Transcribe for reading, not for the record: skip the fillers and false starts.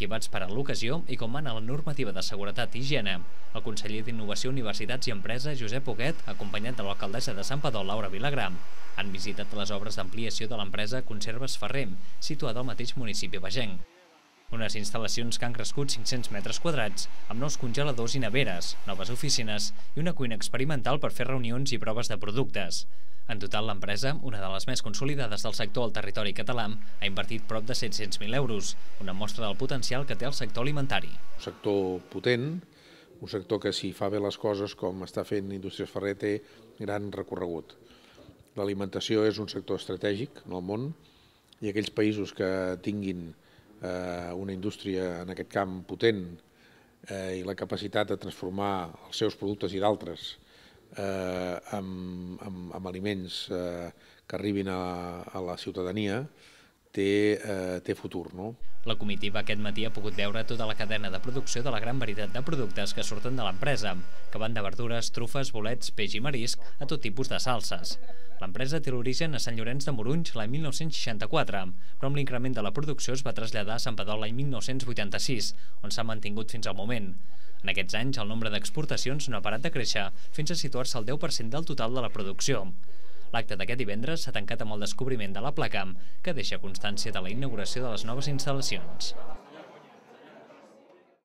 equipats per a l'ocasió i com mana la normativa de seguretat i higiene. El conseller d'Innovació, Universitats i Empresa, Josep Huguet, acompanyat de l'alcaldessa de Santpedor, Laura Vilagrà, han visitat les obres d'ampliació de l'empresa Conserves Ferrer, situada al mateix municipi vegenc. Unes instal·lacions que han crescut 500 metres quadrats, amb nous congeladors i neveres, noves oficines i una cuina experimental per fer reunions i proves de productes. En total, l'empresa, una de les més consolidades del sector al territori català, ha invertit prop de 700.000 euros, una mostra del potencial que té el sector alimentari. Un sector potent, un sector que si fa bé les coses com està fent Indústries Ferrer té gran recorregut. L'alimentació és un sector estratègic en el món i aquells països que tinguin una indústria en aquest camp potent i la capacitat de transformar els seus productes i d'altres amb aliments que arribin a la ciutadania té futur, no? La comitiva aquest matí ha pogut veure tota la cadena de producció de la gran varietat de productes que surten de l'empresa, que van de verdures, trufes, bolets, peix i marisc a tot tipus de salses. L'empresa té l'origen a Sant Llorenç de Morunys l'any 1964, però amb l'increment de la producció es va traslladar a Santpedor l'any 1986, on s'ha mantingut fins al moment. En aquests anys, el nombre d'exportacions no ha parat de créixer fins a situar-se al 10% del total de la producció. L'acte d'aquest divendres s'ha tancat amb el descobriment de la placa, que deixa constància de la inauguració de les noves instal·lacions.